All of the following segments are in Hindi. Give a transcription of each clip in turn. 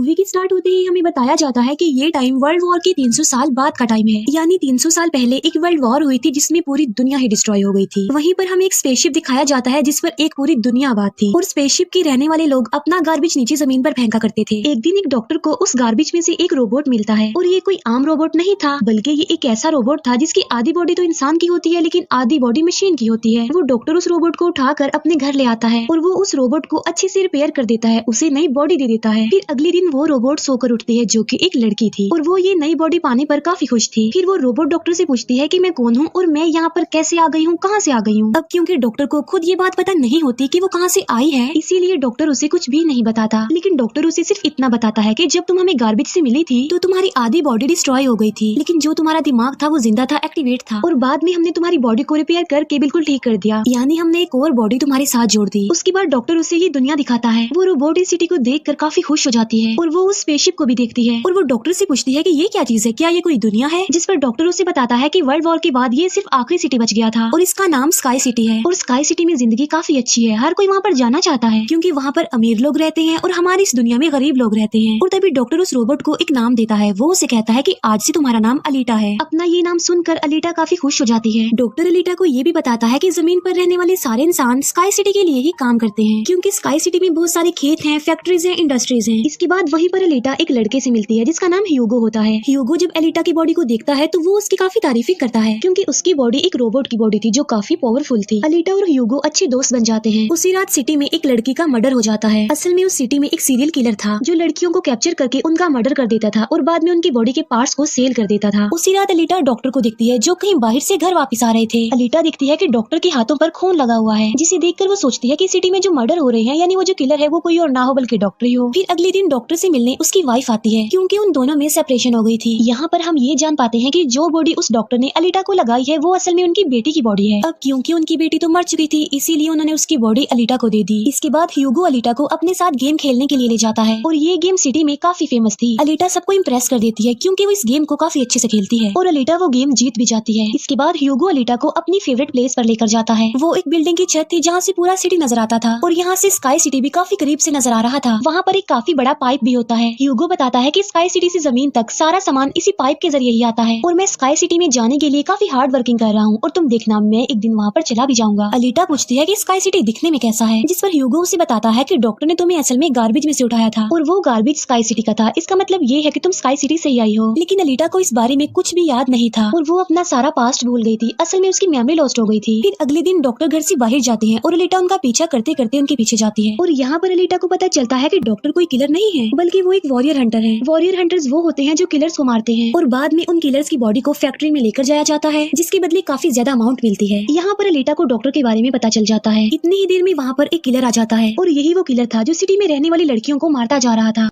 मूवी की स्टार्ट होते ही हमें बताया जाता है कि ये टाइम वर्ल्ड वॉर के 300 साल बाद का टाइम है। यानी 300 साल पहले एक वर्ल्ड वॉर हुई थी जिसमें पूरी दुनिया ही डिस्ट्रॉय हो गई थी। वहीं पर हमें एक स्पेसशिप दिखाया जाता है जिस पर एक पूरी दुनिया आबाद थी और स्पेसशिप के रहने वाले लोग अपना गार्बेज नीचे जमीन पर फेंका करते थे। एक दिन एक डॉक्टर को उस गार्बेज में से एक रोबोट मिलता है और ये कोई आम रोबोट नहीं था, बल्कि ये एक ऐसा रोबोट था जिसकी आधी बॉडी तो इंसान की होती है लेकिन आधी बॉडी मशीन की होती है। वो डॉक्टर उस रोबोट को उठाकर अपने घर ले आता है और वो उस रोबोट को अच्छे से रिपेयर कर देता है, उसे नई बॉडी दे देता है। फिर अगले दिन वो रोबोट सोकर उठती है जो कि एक लड़की थी और वो ये नई बॉडी पाने पर काफी खुश थी। फिर वो रोबोट डॉक्टर से पूछती है कि मैं कौन हूँ और मैं यहाँ पर कैसे आ गई हूँ, कहाँ से आ गई हूँ। अब क्योंकि डॉक्टर को खुद ये बात पता नहीं होती कि वो कहाँ से आई है, इसीलिए डॉक्टर उसे कुछ भी नहीं बताता। लेकिन डॉक्टर उसे सिर्फ इतना बताता है कि जब तुम हमें गार्बेज से मिली थी तो तुम्हारी आधी बॉडी डिस्ट्रॉय हो गई थी, लेकिन जो तुम्हारा दिमाग था वो जिंदा था, एक्टिवेट था, और बाद में हमने तुम्हारी बॉडी को रिपेयर करके बिल्कुल ठीक कर दिया। यानी हमने एक और बॉडी तुम्हारे साथ जोड़ दी। उसके बाद डॉक्टर उसे ये दुनिया दिखाता है। वो रोबोट इस सिटी को देखकर काफी खुश हो जाती है और वो उस स्पेसशिप को भी देखती है और वो डॉक्टर से पूछती है कि ये क्या चीज है, क्या ये कोई दुनिया है। जिस पर डॉक्टर उसे बताता है कि वर्ल्ड वॉर के बाद ये सिर्फ आखिरी सिटी बच गया था और इसका नाम स्काई सिटी है। और स्काई सिटी में जिंदगी काफी अच्छी है, हर कोई वहाँ पर जाना चाहता है क्योंकि वहाँ पर अमीर लोग रहते हैं और हमारी इस दुनिया में गरीब लोग रहते हैं। और तभी डॉक्टर उस रोबोट को एक नाम देता है। वो उसे कहता है कि आज से तुम्हारा नाम अलीटा है। अपना ये नाम सुनकर अलीटा काफी खुश हो जाती है। डॉक्टर अलीटा को ये भी बताता है कि जमीन पर रहने वाले सारे इंसान स्काई सिटी के लिए ही काम करते हैं क्योंकि स्काई सिटी में बहुत सारे खेत हैं, फैक्ट्रीज हैं, इंडस्ट्रीज हैं। इसके बाद वहीं पर अलीटा एक लड़के से मिलती है जिसका नाम ह्यूगो होता है। ह्यूगो जब अलीटा की बॉडी को देखता है तो वो उसकी काफी तारीफी करता है क्योंकि उसकी बॉडी एक रोबोट की बॉडी थी जो काफी पावरफुल थी। अलीटा और ह्यूगो अच्छे दोस्त बन जाते हैं। उसी रात सिटी में एक लड़की का मर्डर हो जाता है। असल में उस सिटी में एक सीरियल किलर था जो लड़कियों को कैप्चर करके उनका मर्डर कर देता था और बाद में उनकी बॉडी के पार्ट्स को सेल कर देता था। उसी रात अलीटा डॉक्टर को देखती है जो कहीं बाहर से घर वापस आ रहे थे। अलीटा देखती है कि डॉक्टर के हाथों पर खून लगा हुआ है, जिसे देखकर वो सोचती है कि सिटी में जो मर्डर हो रहे हैं यानी वो जो किलर है वो कोई और ना हो बल्कि डॉक्टर ही हो। फिर अगले दिन डॉक्टर से मिलने उसकी वाइफ आती है क्योंकि उन दोनों में सेपरेशन हो गई थी। यहाँ पर हम ये जान पाते हैं कि जो बॉडी उस डॉक्टर ने अलीटा को लगाई है वो असल में उनकी बेटी की बॉडी है। अब क्योंकि उनकी बेटी तो मर चुकी थी इसीलिए उन्होंने उसकी बॉडी अलीटा को दे दी। इसके बाद ह्यूगो अलीटा को अपने साथ गेम खेलने के लिए ले जाता है और ये गेम सिटी में काफी फेमस थी। अलीटा सबको इम्प्रेस कर देती है क्योंकि वो इस गेम को काफी अच्छे से खेलती है और अलीटा वो गेम जीत भी जाती है। इसके बाद ह्यूगो अलीटा को अपनी फेवरेट प्लेस पर लेकर जाता है। वो एक बिल्डिंग की छत थी जहाँ से पूरा सिटी नजर आता था और यहाँ से स्काई सिटी भी काफी करीब से नजर आ रहा था। वहाँ पर एक काफी बड़ा पाइप भी होता है। ह्यूगो बताता है कि स्काई सिटी से जमीन तक सारा सामान इसी पाइप के जरिए ही आता है और मैं स्काई सिटी में जाने के लिए काफी हार्ड वर्किंग कर रहा हूँ और तुम देखना मैं एक दिन वहाँ पर चला भी जाऊंगा। अलीटा पूछती है कि स्काई सिटी दिखने में कैसा है, जिस पर ह्यूगो उसे बताता है कि डॉक्टर ने तुम्हें असल में गार्बेज में से उठाया था और वो गार्बेज स्काई सिटी का था। इसका मतलब ये है कि तुम स्काई सिटी से ही आई हो। लेकिन अलीटा को इस बारे में कुछ भी याद नहीं था और वो अपना सारा पास्ट भूल गई थी। असल में उसकी मेमोरी लॉस्ट हो गई थी। फिर अगले दिन डॉक्टर घर से बाहर जाते हैं और अलीटा उनका पीछा करते करते उनके पीछे जाती है और यहाँ पर अलीटा को पता चलता है कि डॉक्टर कोई किलर नहीं है बल्कि वो एक वॉरियर हंटर है। वॉरियर हंटर्स वो होते हैं जो किलर्स को मारते हैं और बाद में उन किलर्स की बॉडी को फैक्ट्री में लेकर जाया जाता है जिसके बदले काफी ज्यादा अमाउंट मिलती है। यहाँ पर अलीटा को डॉक्टर के बारे में पता चल जाता है। इतनी ही देर में वहाँ पर एक किलर आ जाता है और यही वो किलर था जो सिटी में रहने वाली लड़कियों को मारता जा रहा था।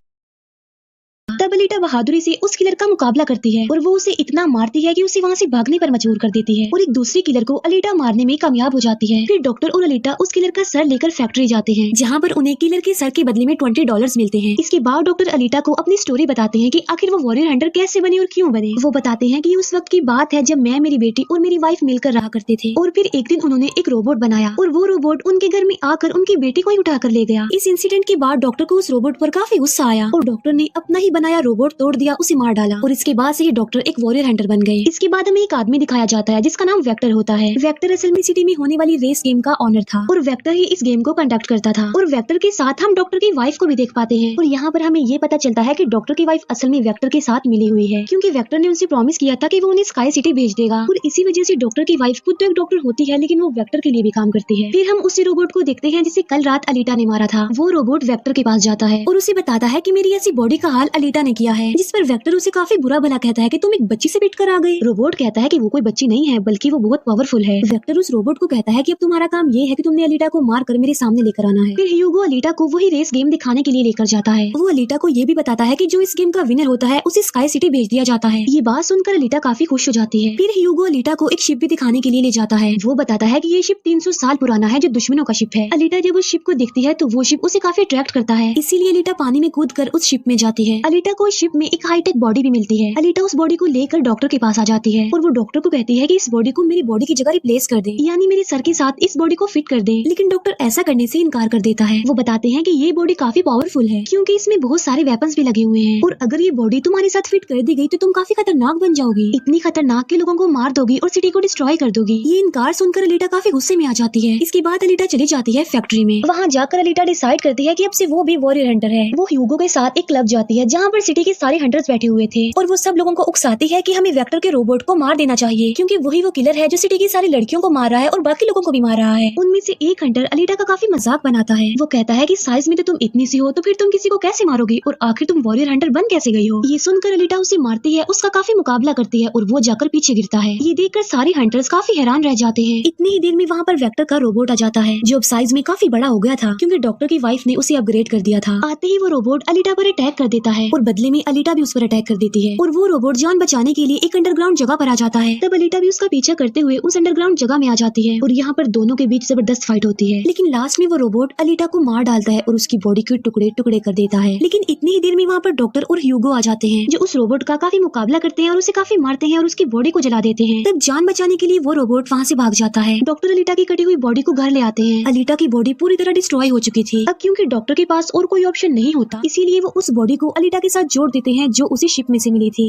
तब अलीटा बहादुरी से उस किलर का मुकाबला करती है और वो उसे इतना मारती है कि उसे वहाँ से भागने पर मजबूर कर देती है और एक दूसरे किलर को अलीटा मारने में कामयाब हो जाती है। फिर डॉक्टर और अलीटा उस किलर का सर लेकर फैक्ट्री जाते हैं जहाँ पर उन्हें किलर के सर के बदले में $20 मिलते हैं। इसके बाद डॉक्टर अलीटा को अपनी स्टोरी बताते हैं कि आखिर वो वॉरियर हंटर कैसे बने और क्यों बने। वो बताते हैं कि उस वक्त की बात है जब मैं, मेरी बेटी और मेरी वाइफ मिलकर रहा करते थे और फिर एक दिन उन्होंने एक रोबोट बनाया और वो रोबोट उनके घर में आकर उनकी बेटी को ही उठा कर ले गया। इस इंसिडेंट के बाद डॉक्टर को उस रोबोट पर काफी गुस्सा आया और डॉक्टर ने अपना ही बनाया रोबोट तोड़ दिया, उसे मार डाला और इसके बाद से ये डॉक्टर एक वॉरियर हंटर बन गए। इसके बाद हमें एक आदमी दिखाया जाता है जिसका नाम वेक्टर होता है। वेक्टर असल में सिटी में होने वाली रेस गेम का ऑनर था और वेक्टर ही इस गेम को कंडक्ट करता था और वेक्टर के साथ हम डॉक्टर की वाइफ को भी देख पाते हैं और यहाँ पर हमें ये पता चलता है कि डॉक्टर की वाइफ असल में वेक्टर के साथ मिली हुई है क्योंकि वेक्टर ने उनसे प्रॉमिस किया था कि वो उन्हें स्काई सिटी भेज देगा और इसी वजह से डॉक्टर की वाइफ खुद तो एक डॉक्टर होती है लेकिन वो वेक्टर के लिए भी काम करती है। फिर हम उसी रोबोट को देखते हैं जिसे कल रात अलीटा ने मारा था। वो रोबोट वेक्टर के पास जाता है और उसे बताता है कि मेरी ऐसी बॉडी का हाल अलीटा ने किया है, जिस पर वेक्टर उसे काफी बुरा भला कहता है कि तुम एक बच्ची से पिट कर आ गए। रोबोट कहता है कि वो कोई बच्ची नहीं है बल्कि वो बहुत पावरफुल है। वेक्टर उस रोबोट को कहता है कि अब तुम्हारा काम ये है कि तुमने अलीटा को मार कर मेरे सामने लेकर आना है। फिर ह्यूगो अलीटा को वही रेस गेम दिखाने के लिए लेकर जाता है। वो अलीटा को ये भी बताता है कि जो इस गेम का विनर होता है उसे स्काई सिटी भेज दिया जाता है। ये बात सुनकर अलीटा काफी खुश हो जाती है। फिर ह्यूगो अलीटा को एक शिप भी दिखाने के लिए ले जाता है। वो बताता है कि ये शिप 300 साल पुराना है जो दुश्मनों का शिप है। अलीटा जब उस शिप को देखती है तो वो शिप उसे काफी अट्रैक्ट करता है, इसीलिए अलीटा पानी में कूद कर उस शिप में जाती है। अलीटा को इस शिप में एक हाईटेक बॉडी भी मिलती है। अलीटा उस बॉडी को लेकर डॉक्टर के पास आ जाती है और वो डॉक्टर को कहती है कि इस बॉडी को मेरी बॉडी की जगह रिप्लेस कर दे, यानी मेरे सर के साथ इस बॉडी को फिट कर दे। लेकिन डॉक्टर ऐसा करने से इनकार कर देता है। वो बताते हैं कि ये बॉडी काफी पावरफुल है क्योंकि इसमें बहुत सारे वेपन्स भी लगे हुए हैं और अगर ये बॉडी तुम्हारे साथ फिट कर दी गई तो तुम काफी खतरनाक बन जाओगी, इतनी खतरनाक के लोगों को मार दोगी और सिटी को डिस्ट्रॉय कर दोगी। ये इनकार सुनकर अलीटा काफी गुस्से में आ जाती है। इसके बाद अलीटा चली जाती है फैक्ट्री में। वहाँ जाकर अलीटा डिसाइड करती है कि अब से वो भी वॉरियर हंटर है। वो ह्यूगो के साथ एक क्लब जाती है जहाँ पर सिटी के सारे हंटर्स बैठे हुए थे और वो सब लोगों को उकसाती है कि हमें वेक्टर के रोबोट को मार देना चाहिए क्योंकि वही वो किलर है जो सिटी की सारी लड़कियों को मार रहा है और बाकी लोगों को भी मार रहा है। उनमें से एक हंटर अलीटा का काफी मजाक बनाता है। वो कहता है कि साइज में तो तुम इतनी सी हो तो फिर तुम किसी को कैसे मारोगी और आखिर तुम वॉरियर हंटर बन कैसे गई हो। ये सुनकर अलीटा उसे मारती है, उसका काफी मुकाबला करती है और वो जाकर पीछे गिरता है। ये देखकर सारे हंटर्स काफी हैरान रह जाते हैं। इतनी ही देर में वहाँ पर वेक्टर का रोबोट आ जाता है जो अब साइज में काफी बड़ा हो गया था क्योंकि डॉक्टर की वाइफ ने उसे अपग्रेड कर दिया था। आते ही वो रोबोट अलीटा पर अटैक कर देता है और बदले में अलीटा भी उस पर अटैक कर देती है और वो रोबोट जान बचाने के लिए एक अंडरग्राउंड जगह पर आ जाता है। तब अलीटा भी उसका पीछा करते हुए उस अंडरग्राउंड जगह में आ जाती है और यहाँ पर दोनों के बीच जबरदस्त फाइट होती है। लेकिन लास्ट में वो रोबोट अलीटा को मार डालता है और उसकी बॉडी के टुकड़े टुकड़े कर देता है। लेकिन इतनी ही देर में वहाँ पर डॉक्टर और ह्यूगो आ जाते हैं जो उस रोबोट का काफी मुकाबला करते हैं और उसे काफी मारते हैं और उसकी बॉडी को जला देते हैं। तब जान बचाने के लिए वो रोबोट वहाँ से भाग जाता है। डॉक्टर अलीटा की कटी हुई बॉडी को घर ले आते हैं। अलीटा की बॉडी पूरी तरह डिस्ट्रॉय हो चुकी थी। अब क्योंकि डॉक्टर के पास और कोई ऑप्शन नहीं होता इसीलिए वो उस बॉडी को अलीटा के साथ जोड़ देते हैं जो उसी शिप में से मिली थी।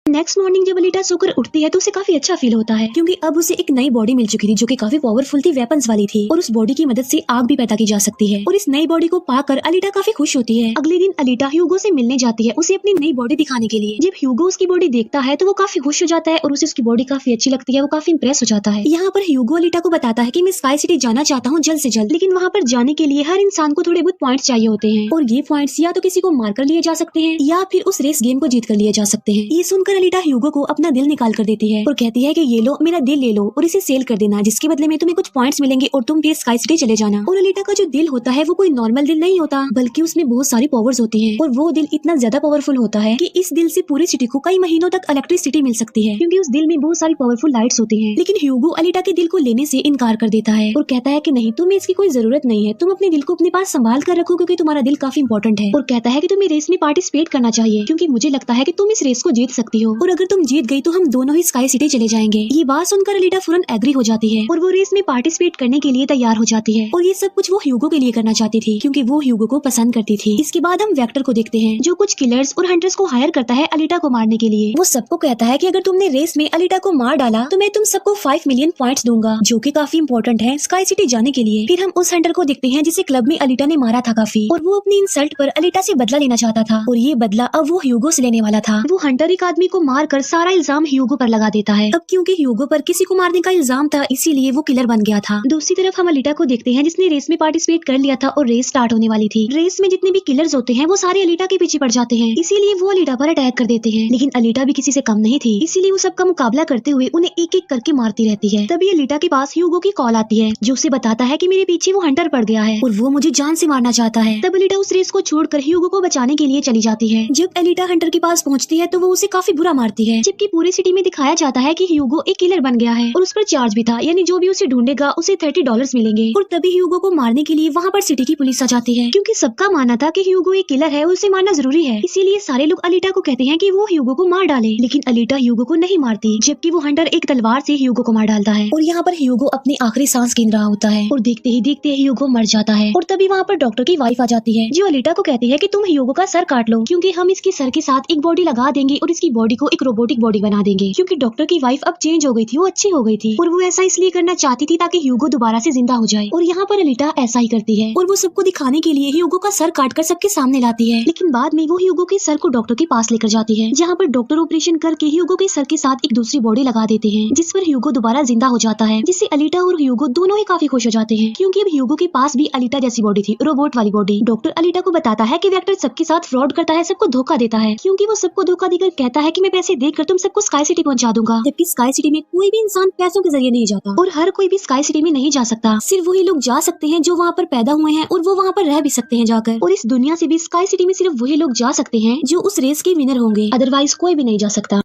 नेक्स्ट मॉर्निंग जब अलीटा सोकर उठती है तो उसे काफी अच्छा फील होता है क्योंकि अब उसे एक नई बॉडी मिल चुकी थी जो कि काफी पावरफुल थी, वेपन्स वाली थी और उस बॉडी की मदद से आग भी पैदा की जा सकती है और इस नई बॉडी को पाकर अलीटा काफी खुश होती है। अगले दिन अलीटा ह्यूगो से मिलने जाती है उसे अपनी नई बॉडी दिखाने के लिए। जब ह्यूगो उसकी बॉडी देखता है तो वो काफी खुश हो जाता है और उसे उसकी बॉडी काफी अच्छी लगती है। वो काफी इंप्रेस हो जाता है। यहाँ पर ह्यूगो अलीटा को बताता है कि मैं स्काई सिटी जाना चाहता हूँ जल्द से जल्द, लेकिन वहाँ पर जाने के लिए हर इंसान को थोड़े बहुत पॉइंट्स चाहिए होते हैं और ये पॉइंट्स या तो किसी को मार कर लिए जा सकते हैं या फिर उस रेस गेम को जीत कर लिए जा सकते हैं। ये सुनकर अलीटा ह्यूगो को अपना दिल निकाल कर देती है और कहती है कि ये लो मेरा दिल ले लो और इसे सेल कर देना, जिसके बदले में तुम्हें कुछ पॉइंट्स मिलेंगे और तुम फिर स्काई सिटी चले जाना। और अलीटा का जो दिल होता है वो कोई नॉर्मल दिल नहीं होता बल्कि उसमें बहुत सारी पावर्स होती हैं और वो दिल इतना ज्यादा पावरफुल होता है कि इस दिल से पूरी सिटी को कई महीनों तक इलेक्ट्रिसिटी मिल सकती है क्योंकि उस दिल में बहुत सारी पावरफुल लाइट्स होती हैं। लेकिन ह्यूगो अलीटा के दिल को लेने से इनकार कर देता है और कहता है कि नहीं, तुम्हें इसकी कोई जरूरत नहीं है, तुम अपने दिल को अपने पास संभाल कर रखो क्योंकि तुम्हारा दिल काफी इंपॉर्टेंट है। और कहता है कि तुम्हें रेस में पार्टिसिपेट करना चाहिए क्योंकि मुझे लगता है कि तुम इस रेस को जीत सकती हो और अगर तुम जीत गई तो हम दोनों ही स्काई सिटी चले जाएंगे। ये बात सुनकर अलीटा फौरन एग्री हो जाती है और वो रेस में पार्टिसिपेट करने के लिए तैयार हो जाती है और ये सब कुछ वो ह्यूगो के लिए करना चाहती थी क्योंकि वो ह्यूगो को पसंद करती थी। इसके बाद हम वेक्टर को देखते हैं जो कुछ किलर्स और हंटर्स को हायर करता है अलीटा को मारने के लिए। वो सबको कहता है कि अगर तुमने रेस में अलीटा को मार डाला तो मैं तुम सबको 5 मिलियन पॉइंट्स दूंगा जो कि काफी इंपॉर्टेंट है स्काई सिटी जाने के लिए। फिर हम उस हंटर को देखते हैं जिसे क्लब में अलीटा ने मारा था काफी और वो अपनी इंसल्ट पर अलीटा से बदला लेना चाहता था और ये बदला अब वो ह्यूगो से लेने वाला था। वो हंटर एक आदमी को मार कर सारा इल्जाम ह्यूगो पर लगा देता है। अब क्योंकि ह्यूगो पर किसी को मारने का इल्जाम था इसीलिए वो किलर बन गया था। दूसरी तरफ हम अलीटा को देखते हैं जिसने रेस में पार्टिसिपेट कर लिया था और रेस स्टार्ट होने वाली थी। रेस में जितने भी किलर्स होते हैं वो सारे अलीटा के पीछे पड़ जाते हैं इसीलिए वो अलीटा पर अटैक कर देते हैं। लेकिन अलीटा भी किसी से कम नहीं थी इसीलिए वो सबका मुकाबला करते हुए उन्हें एक एक करके मारती रहती है। तभी अलीटा के पास ह्यूगो की कॉल आती है जो उसे बताता है कि मेरे पीछे वो हंटर पड़ गया है और वो मुझे जान से मारना चाहता है। तब अलीटा उस रेस को छोड़कर ह्यूगो को बचाने के लिए चली जाती है। जब अलीटा हंटर के पास पहुंचती है तो वो उसे काफी बुरा मारती है जबकि पूरी सिटी में दिखाया जाता है कि ह्यूगो एक किलर बन गया है और उस पर चार्ज भी था, यानी जो भी उसे ढूंढेगा उसे $30 मिलेंगे। और तभी ह्यूगो को मारने के लिए वहाँ पर सिटी की पुलिस आ जाती है क्योंकि सबका मानना था कि ह्यूगो एक किलर है और उसे मारना जरूरी है। इसीलिए सारे लोग अलीटा को कहते हैं कि वो ह्यूगो को मार डाले, लेकिन अलीटा ह्यूगो को नहीं मारती जबकि वो हंटर एक तलवार से ह्यूगो को मार डालता है और यहाँ पर ह्यूगो अपनी आखिरी सांस गिन रहा होता है और देखते ही देखते ह्यूगो मर जाता है। और तभी वहाँ पर डॉक्टर की वाइफ आ जाती है जो अलीटा को कहती है कि तुम ह्यूगो का सर काट लो क्योंकि हम इसके सर के साथ एक बॉडी लगा देंगे और इसकी बॉडी को एक रोबोटिक बॉडी बना देंगे क्योंकि डॉक्टर की वाइफ अब चेंज हो गई थी, वो अच्छी हो गई थी और वो ऐसा इसलिए करना चाहती थी ताकि ह्यूगो दोबारा से जिंदा हो जाए। और यहाँ पर अलीटा ऐसा ही करती है और वो सबको दिखाने के लिए ह्यूगो का सर काटकर सबके सामने लाती है। लेकिन बाद में वो ह्यूगो के सर को डॉक्टर के पास लेकर जाती है जहाँ पर डॉक्टर ऑपरेशन करके ह्यूगो के सर के साथ एक दूसरी बॉडी लगा देते हैं जिस पर ह्यूगो दोबारा जिंदा हो जाता है, जिससे अलीटा और ह्यूगो दोनों ही काफी खुश हो जाते हैं क्योंकि अब ह्यूगो के पास भी अलीटा जैसी बॉडी थी, रोबोट वाली बॉडी। डॉक्टर अलीटा को बताता है कि वेक्टर सबके साथ फ्रॉड करता है, सबको धोखा देता है क्योंकि वो सबको धोखा देकर कहता है कि मैं पैसे देकर तुम सबको स्काई सिटी पहुंचा दूंगा, जबकि स्काई सिटी में कोई भी इंसान पैसों के जरिए नहीं जाता और हर कोई भी स्काई सिटी में नहीं जा सकता। सिर्फ वही लोग जा सकते हैं जो वहाँ पर पैदा हुए हैं और वो वहाँ पर रह भी सकते हैं जाकर। और इस दुनिया से भी स्काई सिटी में सिर्फ वही लोग जा सकते हैं जो उस रेस के विनर होंगे, अदरवाइज कोई भी नहीं जा सकता।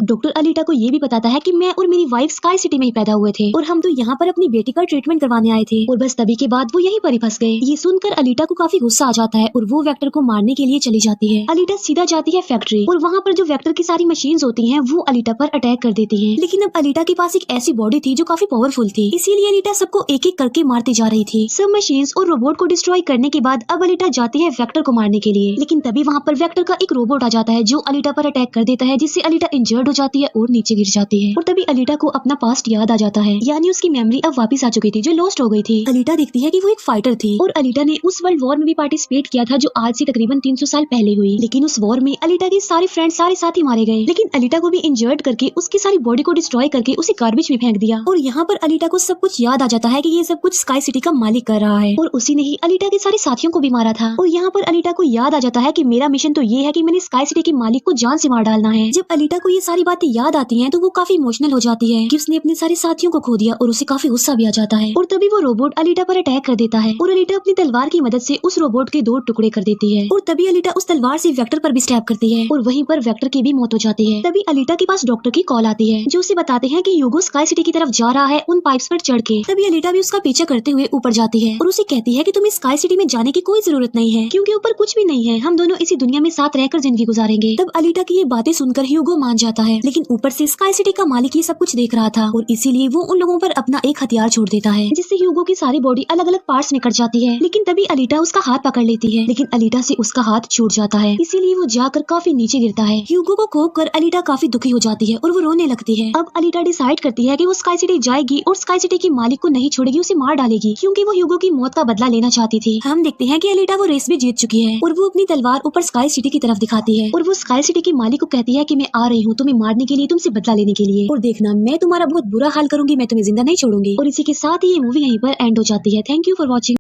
डॉक्टर अलीटा को ये भी बताता है कि मैं और मेरी वाइफ स्काई सिटी में ही पैदा हुए थे और हम तो यहाँ पर अपनी बेटी का ट्रीटमेंट करवाने आए थे और बस तभी के बाद वो यहीं पर ही फंस गए। ये सुनकर अलीटा को काफी गुस्सा आ जाता है और वो वेक्टर को मारने के लिए चली जाती है। अलीटा सीधा जाती है फैक्ट्री और वहाँ पर जो वेक्टर की सारी मशीन्स होती हैं वो अलीटा पर अटैक कर देती हैं। लेकिन अब अलीटा के पास एक ऐसी बॉडी थी जो काफी पावरफुल थी, इसीलिए अलीटा सबको एक एक करके मारती जा रही थी। सब मशीन्स और रोबोट को डिस्ट्रॉय करने के बाद अब अलीटा जाती है वेक्टर को मारने के लिए, लेकिन तभी वहाँ पर वेक्टर का एक रोबोट आ जाता है जो अलीटा पर अटैक कर देता है, जिससे अलीटा इंजर्ड हो जाती है और नीचे गिर जाती है। और तभी अलीटा को अपना पास्ट याद आ जाता है, यानी उसकी मेमोरी अब वापस आ चुकी थी जो लॉस्ट हो गई थी। अलीटा देखती है कि वो एक फाइटर थी और अलीटा ने उस वर्ल्ड वॉर में भी पार्टिसिपेट किया था जो आज से तकरीबन 300 साल पहले हुई। लेकिन उस वॉर में अलीटा के सारे फ्रेंड्स सारे साथी मारे गए, लेकिन अलीटा को भी इंजर्ड करके उसकी सारी बॉडी को डिस्ट्रॉय करके उसे गार्बेज में फेंक दिया। और यहाँ पर अलीटा को सब कुछ याद आ जाता है कि ये सब कुछ स्काई सिटी का मालिक कर रहा है और उसी ने ही अलीटा के सारे साथियों को भी मारा था। और यहाँ पर अलीटा को याद आ जाता है कि मेरा मिशन तो ये है कि मैंने स्काई सिटी के मालिक को जान से मार डालना है। जब अलीटा को ये सारी बातें याद आती हैं तो वो काफी इमोशनल हो जाती है कि उसने अपने सारे साथियों को खो दिया और उसे काफी गुस्सा भी आ जाता है। और तभी वो रोबोट अलीटा पर अटैक कर देता है और अलीटा अपनी तलवार की मदद से उस रोबोट के 2 टुकड़े कर देती है। और तभी अलीटा उस तलवार से वेक्टर पर भी स्टैब करती है और वहीं पर वेक्टर की भी मौत हो जाती है। तभी अलीटा के पास डॉक्टर की कॉल आती है जो उसे बताते हैं कि ह्यूगो स्काई सिटी की तरफ जा रहा है उन पाइप्स पर चढ़ के। तभी अलीटा भी उसका पीछा करते हुए ऊपर जाती है और उसे कहती है कि तुम्हें स्काई सिटी में जाने की कोई जरूरत नहीं है क्योंकि ऊपर कुछ भी नहीं है, हम दोनों इसी दुनिया में साथ रहकर जिंदगी गुजारेंगे। तब अलीटा की ये बातें सुनकर ह्यूगो मान जाता है, लेकिन ऊपर से स्काई सिटी का मालिक ये सब कुछ देख रहा था और इसीलिए वो उन लोगों पर अपना एक हथियार छोड़ देता है जिससे ह्यूगो की सारी बॉडी अलग अलग पार्ट्स में कट जाती है। लेकिन तभी अलीटा उसका हाथ पकड़ लेती है, लेकिन अलीटा से उसका हाथ छूट जाता है, इसीलिए वो जाकर काफी नीचे गिरता है। ह्यूगो को खोकर कर अलीटा काफी दुखी हो जाती है और वो रोने लगती है। अब अलीटा डिसाइड करती है कि वो स्काई सिटी जाएगी और स्काई सिटी के मालिक को नहीं छोड़ेगी, उसे मार डालेगी क्योंकि वो ह्यूगो की मौत का बदला लेना चाहती थी। हम देखते हैं कि अलीटा वो रेस भी जीत चुकी है और वो अपनी तलवार ऊपर स्काई सिटी की तरफ दिखाती है और वो स्काई सिटी के मालिक को कहती है कि मैं आ रही हूँ तुम्हें मारने के लिए, तुमसे बदला लेने के लिए, और देखना मैं तुम्हारा बहुत बुरा हाल करूंगी, मैं तुम्हें जिंदा नहीं छोड़ूंगी। और इसी के साथ ही ये मूवी यहीं पर एंड हो जाती है। Thank you for watching.